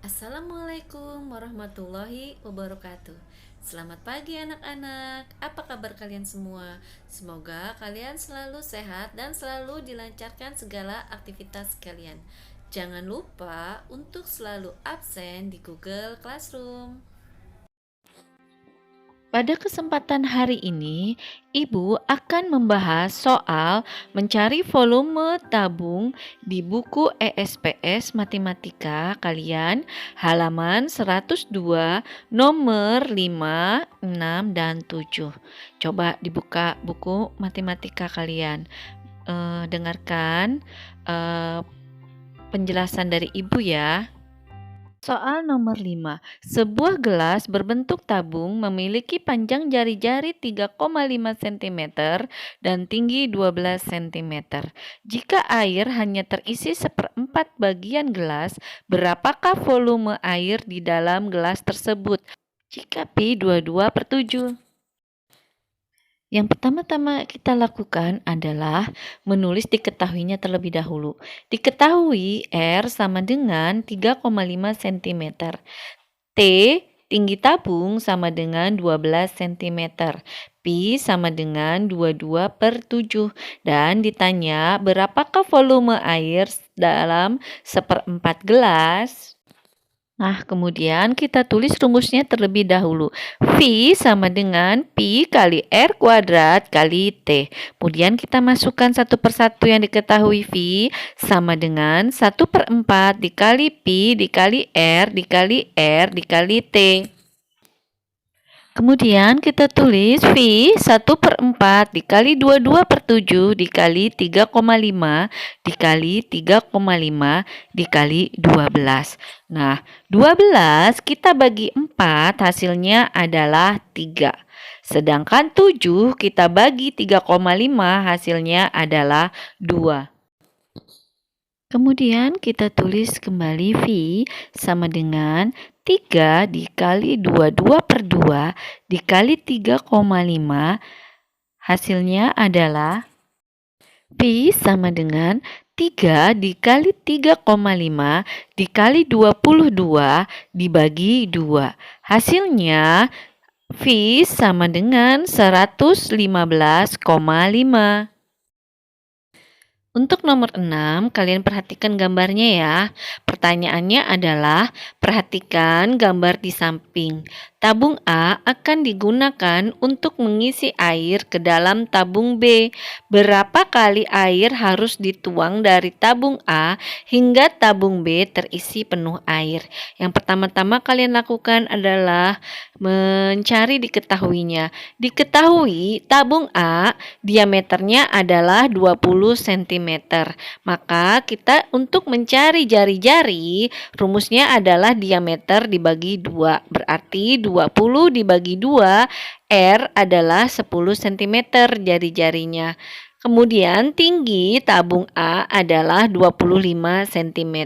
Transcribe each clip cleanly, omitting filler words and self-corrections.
Assalamualaikum warahmatullahi wabarakatuh. Selamat pagi anak-anak. Apa kabar kalian semua? Semoga kalian selalu sehat dan selalu dilancarkan segala aktivitas kalian. Jangan lupa untuk selalu absen di Google Classroom. Pada kesempatan hari ini, Ibu akan membahas soal mencari volume tabung di buku ESPS Matematika kalian halaman 102 nomor 5, 6, dan 7. Coba dibuka buku matematika kalian. Dengarkan penjelasan dari Ibu ya. Soal nomor 5. Sebuah gelas berbentuk tabung memiliki panjang jari-jari 3,5 cm dan tinggi 12 cm. Jika air hanya terisi seperempat bagian gelas, berapakah volume air di dalam gelas tersebut? Jika Pi 22/7. Yang pertama-tama kita lakukan adalah menulis diketahuinya terlebih dahulu. Diketahui R sama dengan 3,5 cm. T, tinggi tabung sama dengan 12 cm. Pi sama dengan 22/7. Dan ditanya berapakah volume air dalam seperempat gelas? Nah, kemudian kita tulis rumusnya terlebih dahulu. V sama dengan Pi kali R kuadrat kali T. Kemudian kita masukkan satu persatu yang diketahui. V sama dengan 1/4 dikali Pi dikali R dikali R dikali T. Kemudian kita tulis V 1/4 dikali 22/7 dikali 3,5 dikali 3,5 dikali 12. Nah, 12 kita bagi 4 hasilnya adalah 3. Sedangkan 7 kita bagi 3,5 hasilnya adalah 2. Kemudian kita tulis kembali V sama dengan 3 dikali 22/2 dikali 3,5. Hasilnya adalah Pi sama dengan 3 dikali 3,5 dikali 22 dibagi 2. Hasilnya V sama dengan 115,5. Untuk nomor 6, kalian perhatikan gambarnya ya. Pertanyaannya adalah, perhatikan gambar di samping. Tabung A akan digunakan untuk mengisi air ke dalam tabung B. Berapa kali air harus dituang dari tabung A hingga tabung B terisi penuh air? Yang pertama-tama kalian lakukan adalah mencari diketahuinya. Diketahui tabung A diameternya adalah 20 cm. Maka kita untuk mencari jari-jari, rumusnya adalah diameter dibagi 2. Berarti 20 dibagi 2, R adalah 10 cm jari-jarinya. Kemudian tinggi tabung A adalah 25 cm.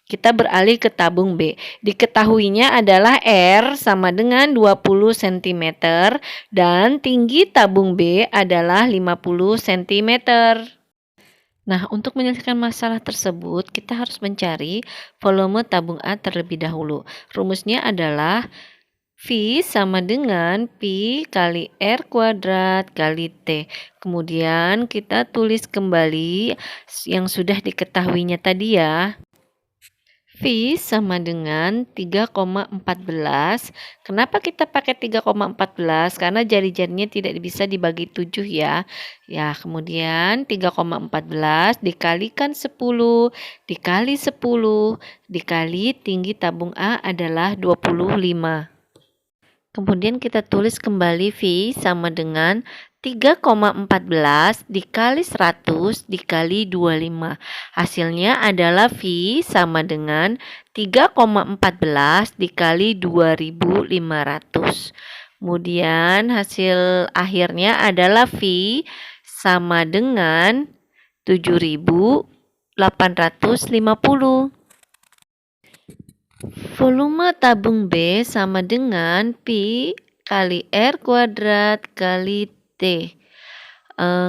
Kita beralih ke tabung B. Diketahuinya adalah R sama dengan 20 cm dan tinggi tabung B adalah 50 cm. Nah, untuk menyelesaikan masalah tersebut, kita harus mencari volume tabung A terlebih dahulu. Rumusnya adalah V sama dengan Pi kali R kuadrat kali T. Kemudian kita tulis kembali yang sudah diketahuinya tadi ya. V sama dengan 3,14. Kenapa kita pakai 3,14? Karena jari-jarinya tidak bisa dibagi 7 ya. Ya, kemudian 3,14 dikalikan 10 dikali 10 dikali tinggi tabung A adalah 25. Kemudian kita tulis kembali V sama dengan 3,14 dikali 100 dikali 25. Hasilnya adalah V sama dengan 3,14 dikali 2500. Kemudian hasil akhirnya adalah V sama dengan 7850. Volume tabung B sama dengan Pi kali R kuadrat kali T.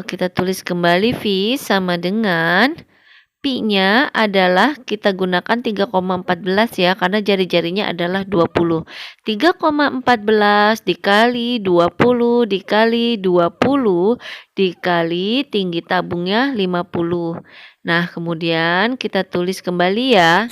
Kita tulis kembali V sama dengan Pi-nya adalah kita gunakan 3,14 ya, karena jari-jarinya adalah 20. 3,14 dikali 20 dikali 20 dikali tinggi tabungnya 50. Nah, kemudian kita tulis kembali ya.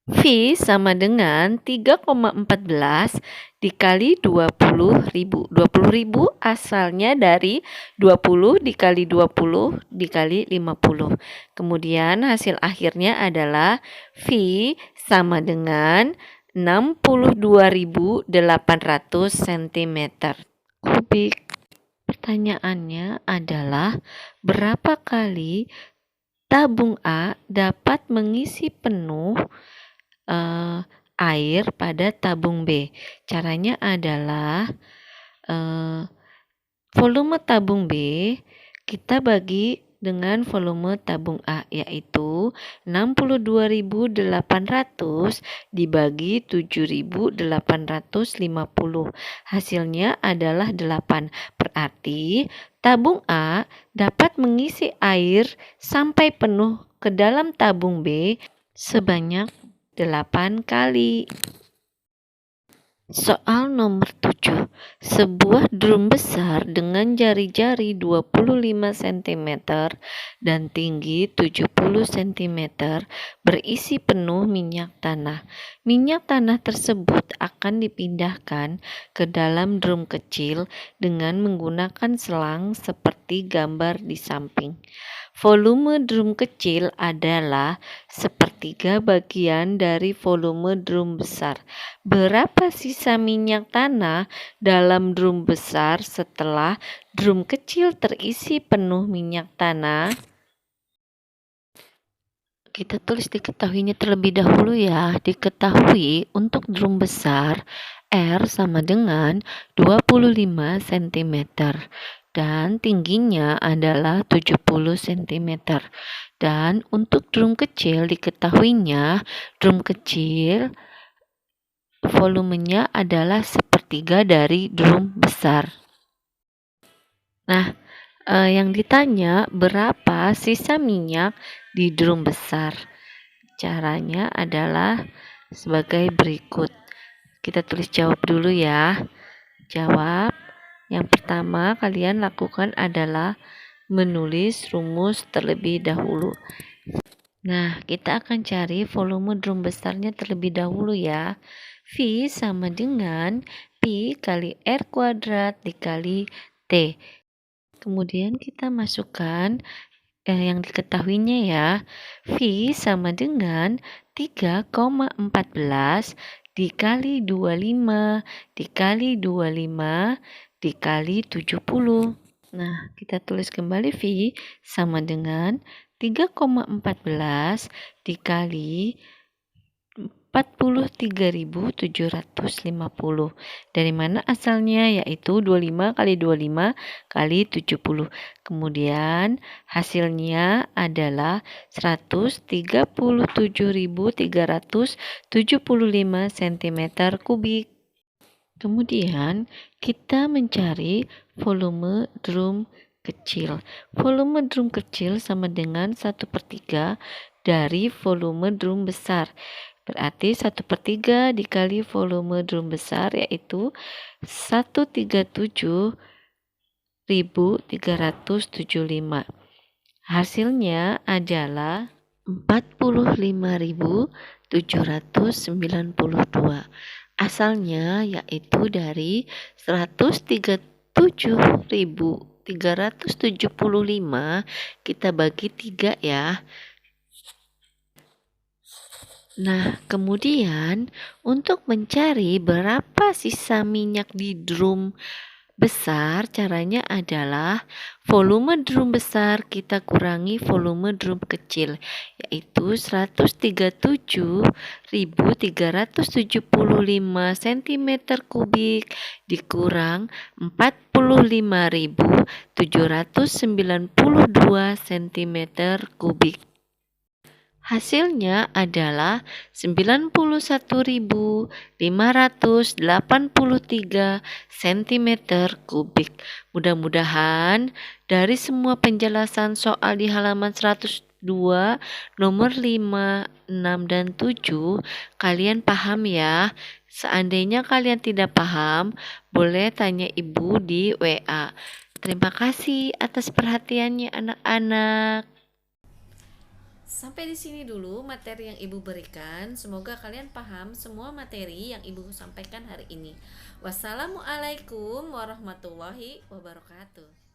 V sama dengan 3,14 dikali 20.000. 20.000 asalnya dari 20 dikali 20 dikali 50. Kemudian hasil akhirnya adalah V sama dengan 62.800 cm kubik. Pertanyaannya adalah berapa kali tabung A dapat mengisi penuh air pada tabung B. Caranya adalah volume tabung B kita bagi dengan volume tabung A, yaitu 62.800 dibagi 7.850. Hasilnya adalah 8. Berarti tabung A dapat mengisi air sampai penuh ke dalam tabung B sebanyak 8 kali. Soal nomor 7. Sebuah drum besar dengan jari-jari 25 cm dan tinggi 70 cm berisi penuh minyak tanah. Minyak tanah tersebut akan dipindahkan ke dalam drum kecil dengan menggunakan selang seperti gambar di samping. Volume drum kecil adalah sepertiga bagian dari volume drum besar. Berapa sisa minyak tanah dalam drum besar setelah drum kecil terisi penuh minyak tanah? Kita tulis diketahuinya terlebih dahulu ya. Diketahui untuk drum besar R sama dengan 25 cm dan tingginya adalah 70 cm. Dan untuk drum kecil diketahuinya drum kecil volumenya adalah sepertiga dari drum besar. Nah, yang ditanya berapa sisa minyak di drum besar. Caranya adalah sebagai berikut. Kita tulis jawab dulu ya. Jawab. Yang pertama kalian lakukan adalah menulis rumus terlebih dahulu. Nah, kita akan cari volume drum besarnya terlebih dahulu ya. V sama dengan Pi kali R kuadrat dikali T. Kemudian kita masukkan yang diketahuinya ya. V sama dengan 3,14 dikali 25 dikali 25 dikali 70. Nah, kita tulis kembali V sama dengan 3,14 dikali 43.750. Dari mana asalnya? Yaitu 25 kali 25 kali 70. Kemudian hasilnya adalah 137.375 cm kubik. Kemudian kita mencari volume drum kecil. Volume drum kecil sama dengan 1/3 dari volume drum besar. Berarti 1/3 dikali volume drum besar yaitu 137.375. Hasilnya adalah 45.792. Asalnya yaitu dari 137.375 kita bagi 3 ya. Nah, kemudian untuk mencari berapa sisa minyak di drum besar, caranya adalah volume drum besar kita kurangi volume drum kecil, yaitu 137.375 cm kubik dikurang 45.792 cm kubik. Hasilnya adalah 91.583 cm kubik. Mudah-mudahan dari semua penjelasan soal di halaman 100 2, nomor 5, 6, dan 7 kalian paham ya. Seandainya kalian tidak paham, boleh tanya ibu di WA. Terima kasih atas perhatiannya anak-anak. Sampai di sini dulu materi yang Ibu berikan. Semoga kalian paham semua materi yang Ibu sampaikan hari ini. Wassalamualaikum warahmatullahi wabarakatuh.